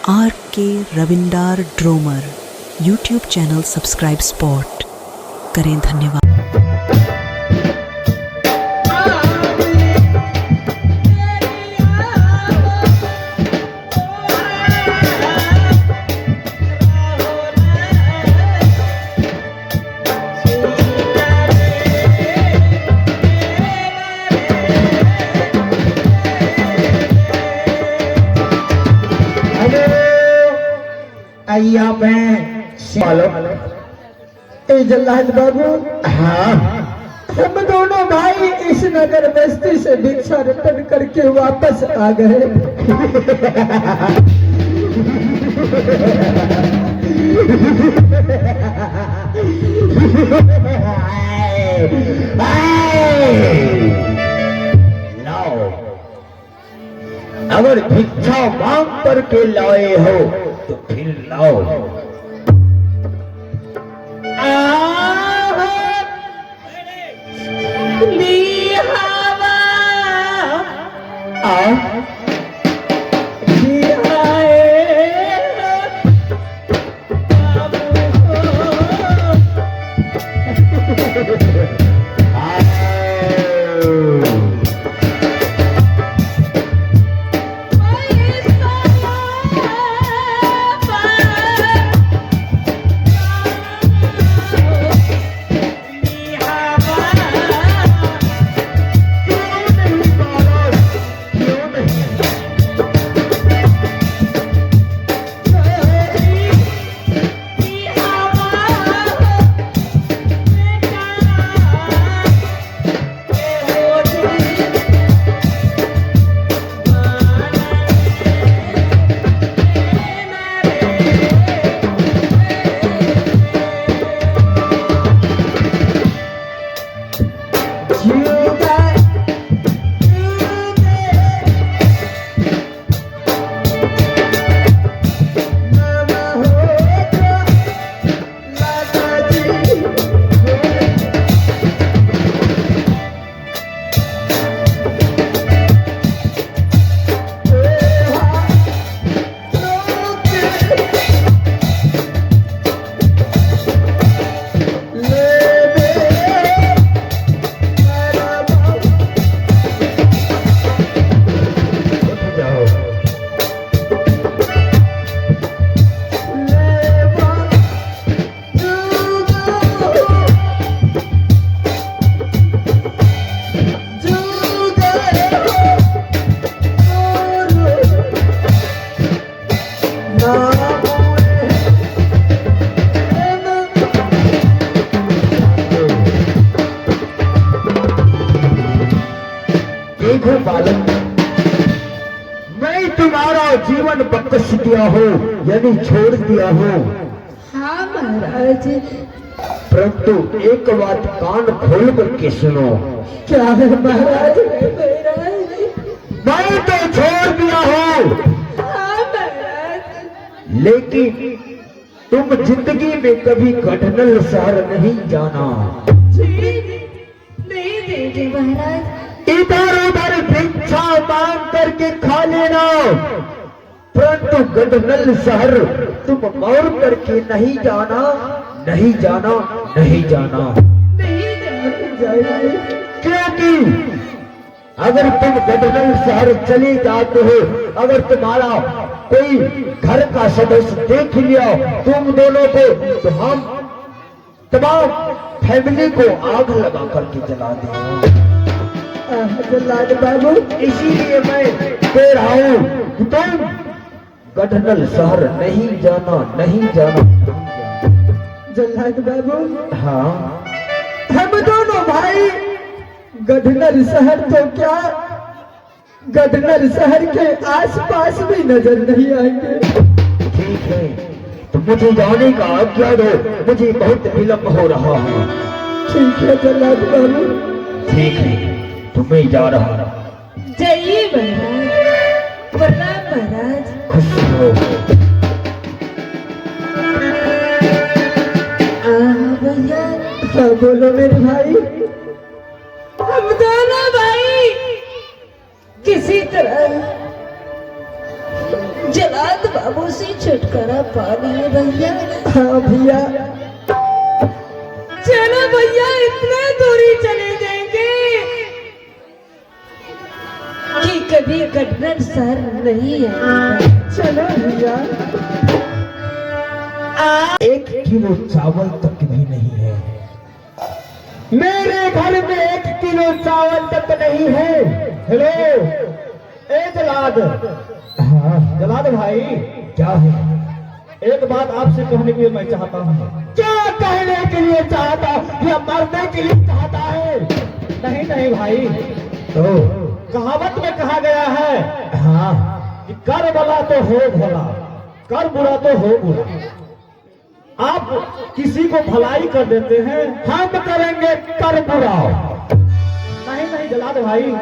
RK Ravindar ड्रोमर YouTube channel subscribe स्पॉट करें। धन्यवाद। जल्लाद बाबू, हाँ, हम दोनों भाई इस नगर बस्ती से भिक्षाटन करके वापस आ गए। लाओ, अगर भिक्षा मांग करके लाए हो तो फिर लाओ। देखो बालक, मैं तुम्हारा जीवन बख्श दिया हो यानी छोड़ दिया हो। हाँ महाराज। परंतु एक बात कान खोल करके सुनो। क्या है महाराज? मैं तो छोड़ दिया हूँ, हाँ महाराज। लेकिन तुम जिंदगी में कभी घटनल शहर नहीं जाना। नहीं देंगे महाराज। इधर उधर भिक्षा मांग करके खा लेना, परंतु गढ़नल शहर तुम मौर करके नहीं जाना, नहीं जाना, नहीं जाना। नहीं जाएंगे। क्योंकि अगर तुम गढ़नल शहर चले जाते हो, अगर तुम्हारा कोई घर का सदस्य देख लिया तुम दोनों को, तो हम तमाम फैमिली को आग लगा करके जला देंगे। जल्लाद बाबू, इसीलिए मैं कह रहा हूँ कि तुम गढ़नल शहर नहीं जाना, नहीं जाना। जल्लाद बाबू, हाँ, हम दोनों भाई गढ़नल शहर तो क्या, गढ़नल शहर के आसपास भी नजर नहीं आएंगे। ठीक है, तो मुझे जाने का आज्ञा दो, मुझे बहुत विलंब हो रहा है। ठीक है जल्लाद बाबू। ठीक है, तो मैं जा रहा। जाइए महाराज। प्रणाम महाराज। खुश रहो। भैया। हाँ बोलो मेरे भाई। हम दोनों भाई किसी तरह जलाद बाबू से छुटकारा पा लिए भैया। हाँ भैया, चलो भैया इतने दूरी चले जाएंगे कि कभी गठबड़ सर नहीं आएगा। चलो भैया। 1 किलो चावल तक भी नहीं है। मेरे घर में 1 किलो चावल तक नहीं है। हेलो, ए जलाद। हाँ जलाद भाई, क्या है? एक बात आपसे कहने के लिए मैं चाहता हूँ। क्या कहने के लिए चाहता? या मरने के लिए चाहता है? नहीं नहीं भाई, तो कहावत में कहा गया है, हाँ, कि कर भला तो हो भला, कर बुरा तो हो बुरा। आप किसी को भलाई कर देते हैं, हम करेंगे कर बुरा। नहीं नहीं जलाद भाई,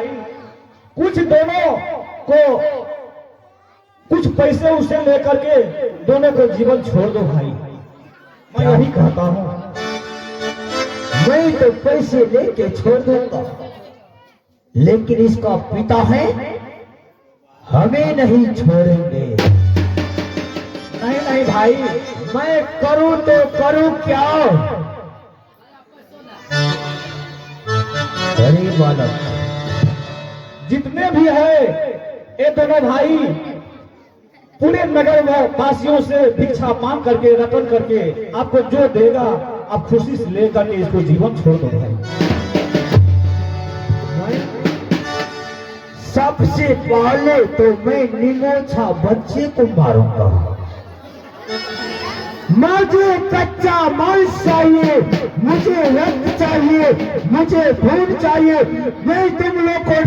कुछ दोनों को कुछ पैसे उसे लेकर के दोनों को जीवन छोड़ दो भाई। मैं यही कहता हूँ। मैं तो पैसे लेके छोड़ दूंगा, लेकिन इसका पिता है, हमें नहीं छोड़ेंगे। नहीं नहीं भाई, मैं करूं तो करूं क्या? गरीब बालक जितने भी है ये दोनों भाई पूरे नगर में वासियों से भिक्षा मांग करके रटन करके आपको जो देगा आप खुशी से लेकर के इसको जीवन छोड़ दो भाई। सबसे पहले तो मैं निमोछा बच्चे को मारूंगा। मुझे कच्चा मांस चाहिए, मुझे रक्त चाहिए, मुझे खून चाहिए। मैं तुम लोग को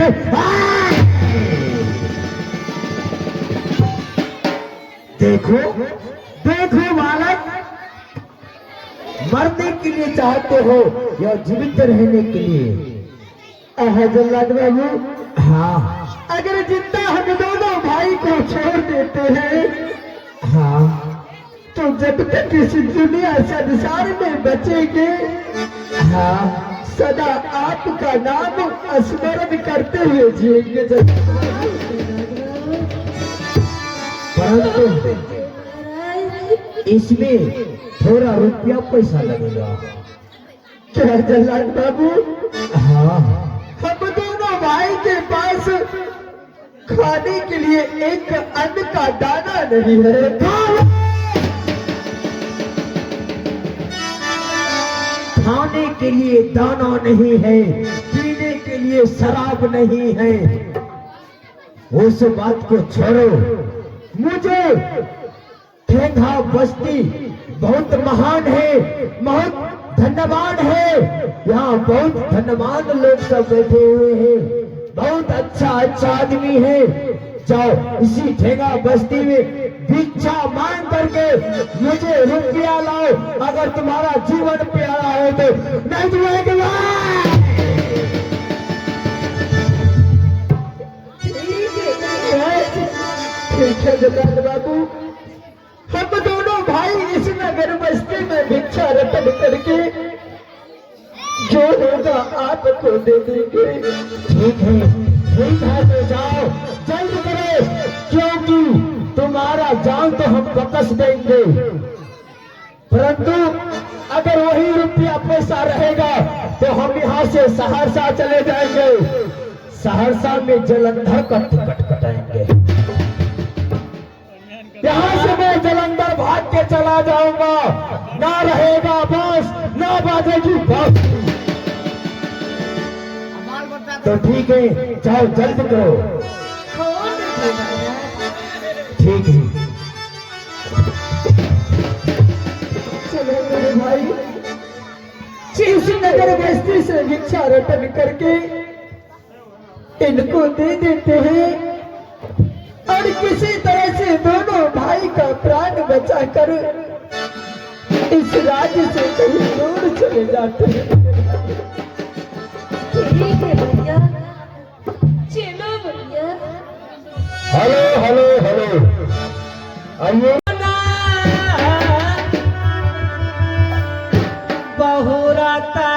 देखो देखो बालक, मरने के लिए चाहते हो या जीवित रहने के लिए? जल्लाद बाबू, हाँ। अगर जिंदा हम दोनों भाई को छोड़ देते हैं, हाँ तो जब तक इस दुनिया संसार में बचेंगे, हाँ, सदा आपका नाम स्मरण करते हुए जिएंगे। परंतु इसमें थोड़ा रुपया पैसा लगेगा। क्या जल्लाद बाबू? हाँ, हम दोनों भाई के पास खाने के लिए एक अन्न का दाना नहीं है। खाने के लिए दाना नहीं है, पीने के लिए शराब नहीं है। उस बात को छोड़ो, मुझे ठेंगा बस्ती बहुत महान है, बहुत धन्यवाद है। यहाँ बहुत धन्यवाद लोग सब बैठे हुए हैं, बहुत अच्छा अच्छा आदमी है। जाओ इसी ठेंगा बस्ती में भिक्षा मांग करके मुझे रुपया लाओ। अगर तुम्हारा जीवन प्यारा है तो नहीं तुम्हें ठीक है जल्लाद बाबू, हम दोनों भाई इस नगर बस्ती में भिक्षा रटन करके जो होगा आपको दे देंगे। ठीक है तो जाओ जल्द करो, क्योंकि तुम्हारा जान तो हम बकस देंगे। परंतु अगर वही रुपया पैसा रहेगा तो हम यहाँ से सहरसा चले जाएंगे। सहरसा में जलंधर का टिकट कटाएंगे। यहाँ से मैं जलंधर भाग के चला जाऊंगा। ना रहेगा बस, ना बाजेगी बस। तो ठीक है, जाओ जल्द करो। ठीक है, चलो मेरे भाई, इस नगर बस्ती से भिक्षा रटन करके इनको दे देते हैं और किसी तरह से दोनों भाई का प्राण बचाकर इस राज्य से कहीं दूर चले जाते हैं। ठीक है भैया, चलो भैया। हेलो आइए। बहुराता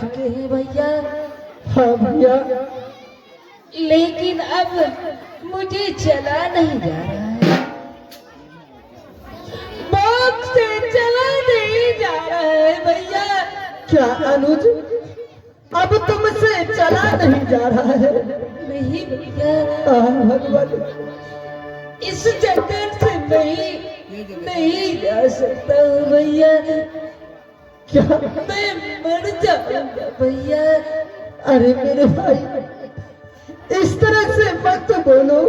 चुके हैं भैया, हाँ भैया, लेकिन अब मुझे चला नहीं जा रहा है, बाग से चला नहीं जा रहा है भैया। क्या अनुज, अब तुमसे चला नहीं जा रहा है? नहीं भैया, भगवान, इस जंगल से नहीं जा सकता हूँ भैया, क्या? मैं मर जाऊंगा भैया। अरे मेरे भाई, इस तरह से मत बोलो।